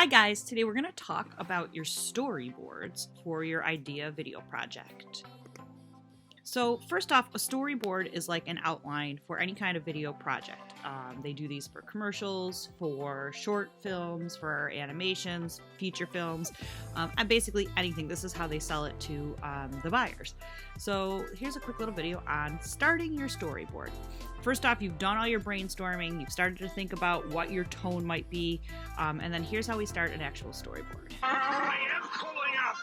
Hi guys, today we're going to talk about your storyboards for your idea video project. So first off, a storyboard is like an outline for any kind of video project. They do these for commercials, for short films, for animations, feature films, and basically anything. This is how they sell it to the buyers. So here's a quick little video on starting your storyboard. First off, you've done all your brainstorming, you've started to think about what your tone might be, and then here's how we start an actual storyboard. I am pulling up.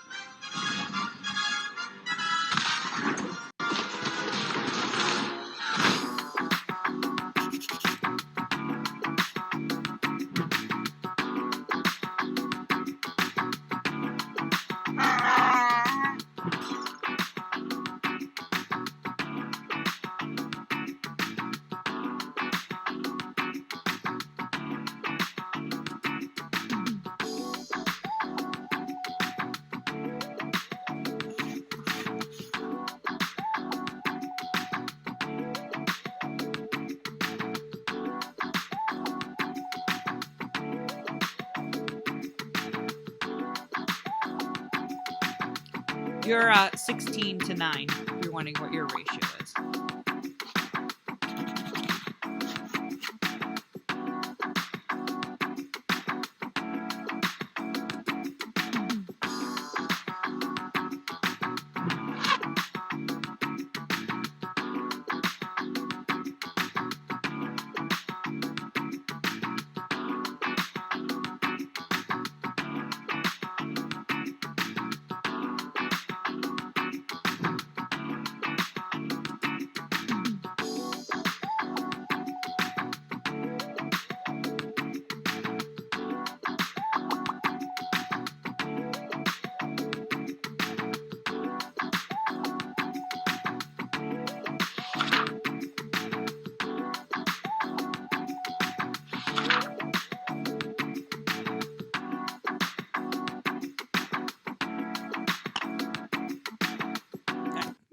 You're 16 to 9, if you're wondering what your ratio is.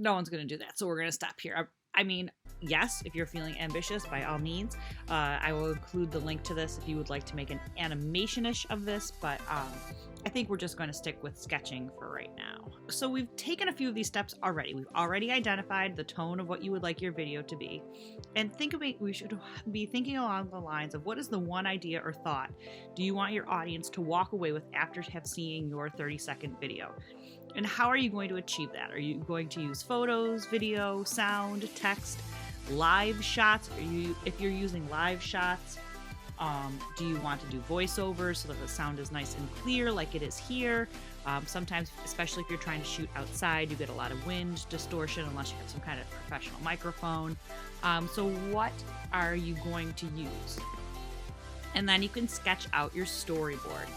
No one's going to do that, so we're going to stop here. I mean, yes, if you're feeling ambitious, by all means. I will include the link to this if you would like to make an animation-ish of this, but I think we're just going to stick with sketching for right now. So we've taken a few of these steps already. We've already identified the tone of what you would like your video to be. And we should be thinking along the lines of what is the one idea or thought do you want your audience to walk away with after have seeing your 30-second video? And how are you going to achieve that? Are you going to use photos, video, sound, text, live shots? If you're using live shots, do you want to do voiceovers so that the sound is nice and clear like it is here? Sometimes, especially if you're trying to shoot outside, you get a lot of wind distortion unless you have some kind of professional microphone. So what are you going to use? And then you can sketch out your storyboard.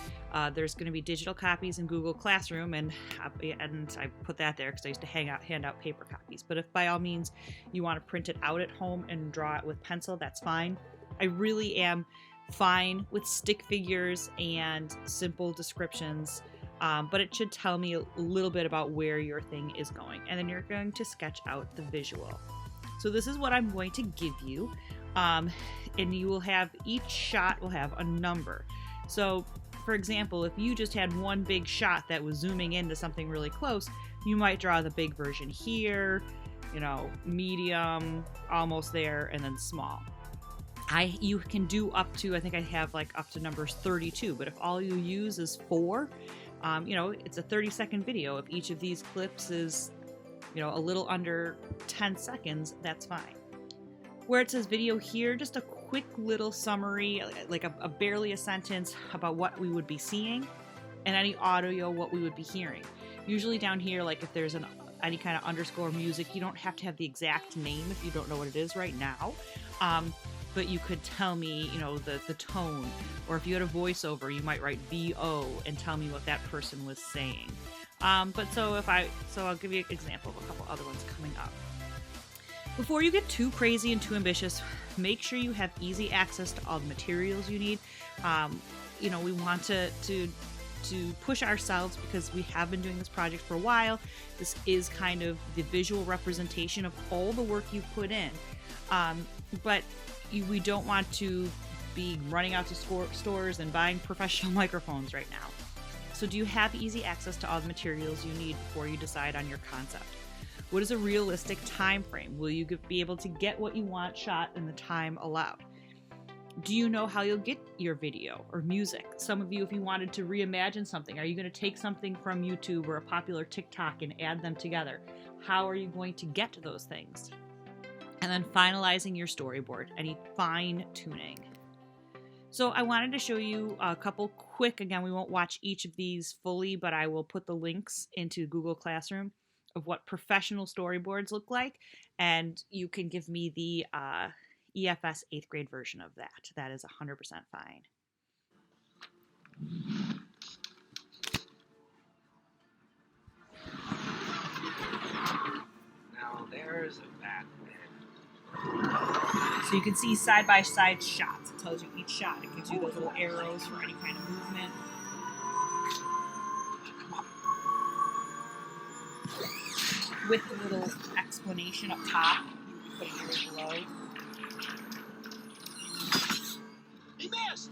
There's going to be digital copies in Google Classroom, and I put that there because I used to hand out paper copies. But if by all means you want to print it out at home and draw it with pencil, that's fine. I really am fine with stick figures and simple descriptions, but it should tell me a little bit about where your thing is going. And then you're going to sketch out the visual. So this is what I'm going to give you, and you will have, each shot will have a number. So for example, if you just had one big shot that was zooming into something really close, you might draw the big version here, medium, almost there, and then small. You can do up to, I think I have like up to numbers 32, but if all you use is 4, it's a 30-second video. If each of these clips is, a little under 10 seconds, that's fine. Where it says video here, just a quick little summary, like a barely a sentence about what we would be seeing, and any audio, what we would be hearing. Usually down here, like if there's any kind of underscore music, you don't have to have the exact name if you don't know what it is right now. But you could tell me, the tone, or if you had a voiceover, you might write VO and tell me what that person was saying. So I'll give you an example of a couple other ones coming up. Before you get too crazy and too ambitious, make sure you have easy access to all the materials you need. We want to push ourselves because we have been doing this project for a while. This is kind of the visual representation of all the work you've put in. But we don't want to be running out to stores and buying professional microphones right now. So do you have easy access to all the materials you need before you decide on your concept? What is a realistic time frame? Will you be able to get what you want shot in the time allowed? Do you know how you'll get your video or music? Some of you, if you wanted to reimagine something, are you going to take something from YouTube or a popular TikTok and add them together? How are you going to get to those things? And then finalizing your storyboard, any fine tuning. So I wanted to show you a couple quick, again, we won't watch each of these fully, but I will put the links into Google Classroom of what professional storyboards look like. And you can give me the EFS 8th grade version of that. That is 100% fine. Now there's a bad bit. So you can see side-by-side shots. It tells you each shot. It gives you those little arrows for any kind of movement. With the little explanation up top, you put yours below. He missed!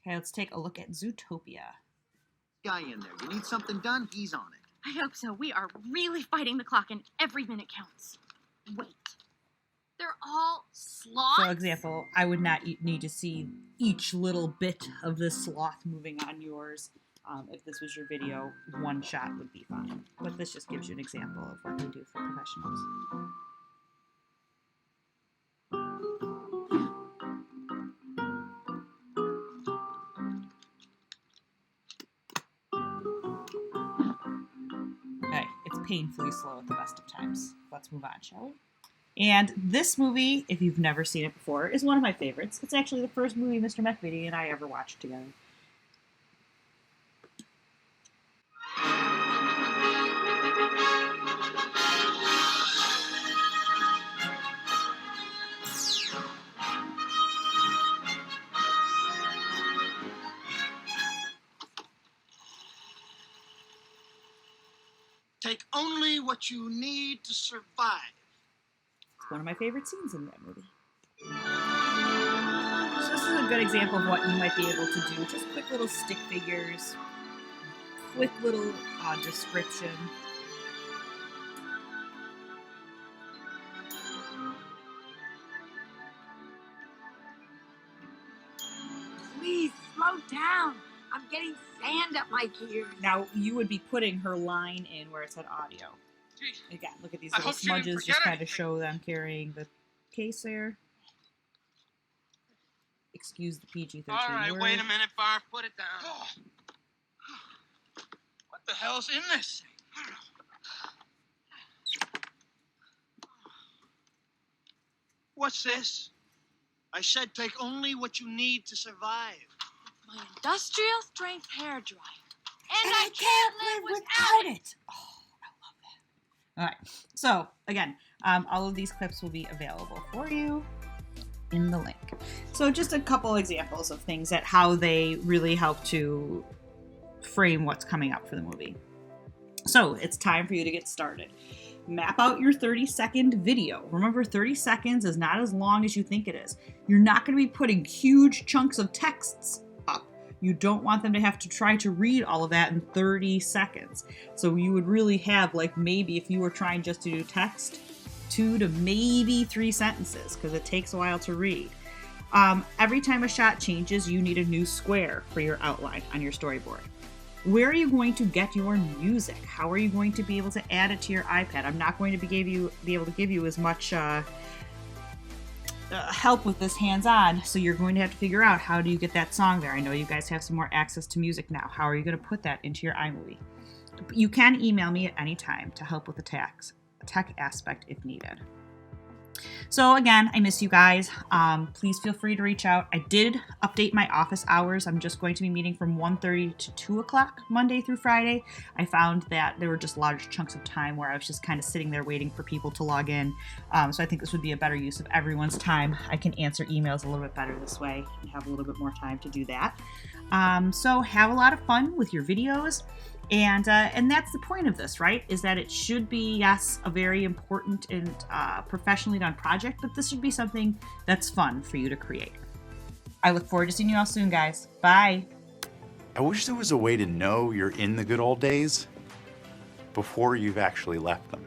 Okay, let's take a look at Zootopia. Guy in there. You need something done, he's on it. I hope so. We are really fighting the clock and every minute counts. Wait. They're all sloths? For example, I would not need to see each little bit of this sloth moving on yours. If this was your video, one shot would be fine. But this just gives you an example of what they do for professionals. Okay, it's painfully slow at the best of times. Let's move on, shall we? And this movie, if you've never seen it before, is one of my favorites. It's actually the first movie Mr. McVitie and I ever watched together. Take only what you need to survive. It's one of my favorite scenes in that movie. So this is a good example of what you might be able to do. Just quick little stick figures, quick little description. Please slow down. I'm getting sand up my gears. Now, you would be putting her line in where it said audio. Jeez. Again, look at these I little hope she didn't smudges, just forget kind of anything. show them carrying the case there. Excuse the PG-13 All right, word. wait a minute, Barf. Put it down. What the hell's in this thing? What's this? I said take only what you need to survive. My industrial strength hair dryer. And I can't live without it. Oh, I love that. All right. So, again, all of these clips will be available for you in the link. So just a couple examples of things that how they really help to frame what's coming up for the movie. So it's time for you to get started. Map out your 30-second video. Remember, 30 seconds is not as long as you think it is. You're not going to be putting huge chunks of texts up. You don't want them to have to try to read all of that in 30 seconds. So you would really have, like, maybe if you were trying just to do text, 2 to maybe 3 sentences, because it takes a while to read. Every time a shot changes, you need a new square for your outline on your storyboard. Where are you going to get your music? How are you going to be able to add it to your iPad? I'm not going to be able to give you as much help with this hands-on, so you're going to have to figure out how do you get that song there. I know you guys have some more access to music now. How are you going to put that into your iMovie? You can email me at any time to help with the tech aspect if needed. So again, I miss you guys. Please feel free to reach out. I did update my office hours. I'm just going to be meeting from 1:30 to 2 o'clock Monday through Friday. I found that there were just large chunks of time where I was just kind of sitting there waiting for people to log in. So I think this would be a better use of everyone's time. I can answer emails a little bit better this way and have a little bit more time to do that. So have a lot of fun with your videos. And that's the point of this, right? Is that it should be, yes, a very important and professionally done project, but this should be something that's fun for you to create. I look forward to seeing you all soon, guys. Bye. I wish there was a way to know you're in the good old days before you've actually left them.